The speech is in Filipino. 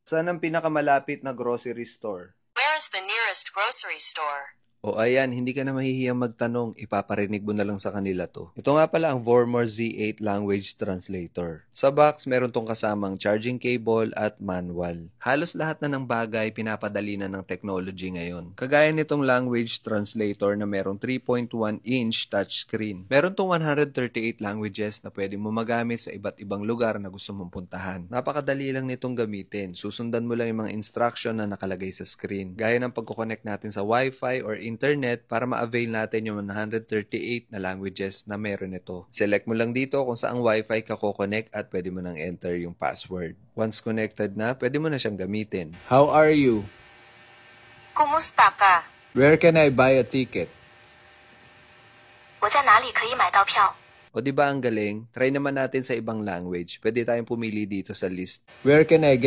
Saan ang pinakamalapit na grocery store? Where is the nearest grocery store? O ayan, hindi ka na mahihiyang magtanong, ipaparinig mo na lang sa kanila to. Ito nga pala ang Vormor Z8 Language Translator. Sa box, meron tong kasamang charging cable at manual. Halos lahat na ng bagay pinapadali na ng technology ngayon. Kagaya nitong language translator na merong 3.1-inch touchscreen. Meron tong 138 languages na pwede mo magamit sa iba't ibang lugar na gusto mong puntahan. Napakadali lang nitong gamitin. Susundan mo lang yung mga instruction na nakalagay sa screen. Gaya ng pagkoconnect natin sa Wi-Fi or internet para ma-avail natin yung 138 na languages na meron ito. Select mo lang dito kung saang Wi-Fi ka ko-connect at pwede mo nang enter yung password. Once connected na, pwede mo na siyang gamitin. How are you? Kumusta ka? Where can I buy a ticket? 我在哪里可以买到票? O di ba ang galing? Try naman natin sa ibang language. Pwede tayong pumili dito sa list. Where can I get